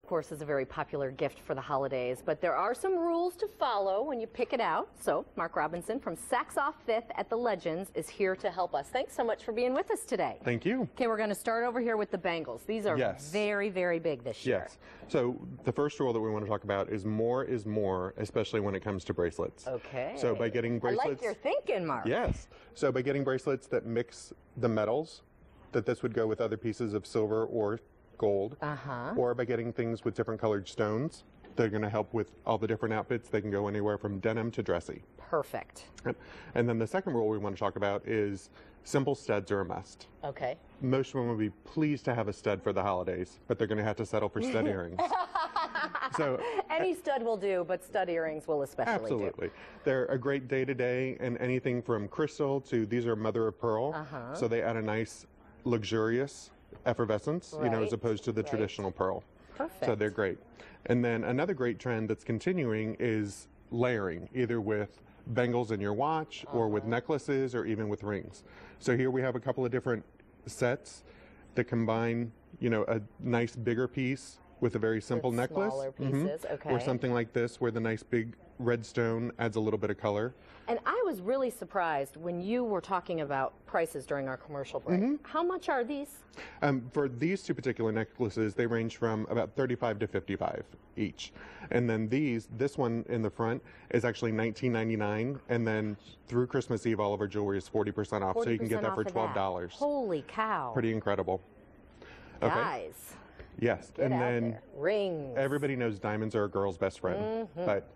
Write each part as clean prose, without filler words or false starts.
course, is a very popular gift for the holidays, but there are some rules to follow when you pick it out. So Mark Robinson from Saks Off 5th at the Legends is here to help us. Thanks so much for being with us today. Thank you. Okay, we're going to start over here with the bangles. These are very, very big this year. Yes. So the first rule that we want to talk about is more, especially when it comes to bracelets. Okay. So by getting bracelets... I like your thinking, Mark. Yes. So by getting bracelets that mix the metals, that this would go with other pieces of silver or gold, or by getting things with different colored stones. They're going to help with all the different outfits. They can go anywhere from denim to dressy. Perfect. And then the second rule we want to talk about is simple studs are a must. Okay. Most women would be pleased to have a stud for the holidays, but they're going to have to settle for stud earrings. So any stud will do, but stud earrings will especially absolutely do. They're a great day-to-day, and anything from crystal to these are mother of pearl. So they add a nice luxurious effervescence, you know, as opposed to the traditional pearl. Perfect. So they're great. And then another great trend that's continuing is layering, either with bangles in your watch or with necklaces or even with rings. So here we have a couple of different sets that combine, you know, a nice bigger piece with a very simple necklace. Smaller pieces, okay. Or something like this where the nice big red stone adds a little bit of color. And I was really surprised when you were talking about prices during our commercial break. How much are these? For these two particular necklaces, they range from about $35 to $55 each. And then this one in the front is actually $19.99, and then through Christmas Eve, all of our jewelry is 40% off, so you can get that for $12. Holy cow. Pretty incredible. Okay. Guys. Yes, Get and out then there. Rings. Everybody knows diamonds are a girl's best friend, but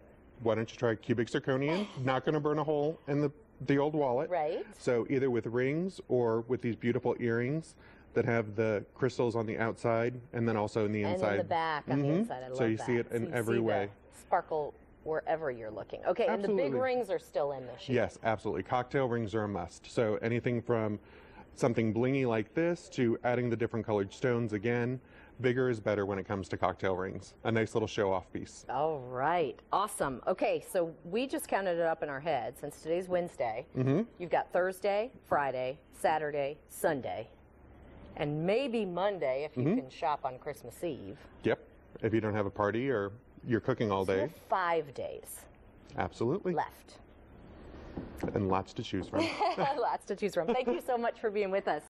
why don't you try cubic zirconium? Not going to burn a hole in the old wallet. Right. So either with rings or with these beautiful earrings that have the crystals on the outside and then also in the inside. And in the back on the inside. I love so you that. see it in every way. Sparkle wherever you're looking. Okay, Absolutely. And the big rings are still in this year. Yes, absolutely. Cocktail rings are a must. So anything from something blingy like this to adding the different colored stones again. Bigger is better when it comes to cocktail rings. A nice little show-off piece. All right. Awesome. Okay, so we just counted it up in our head. Since today's Wednesday, you've got Thursday, Friday, Saturday, Sunday, and maybe Monday if you can shop on Christmas Eve. Yep. If you don't have a party or you're cooking all So day. you have 5 days Absolutely. left. And lots to choose from. Lots to choose from. Thank you so much for being with us.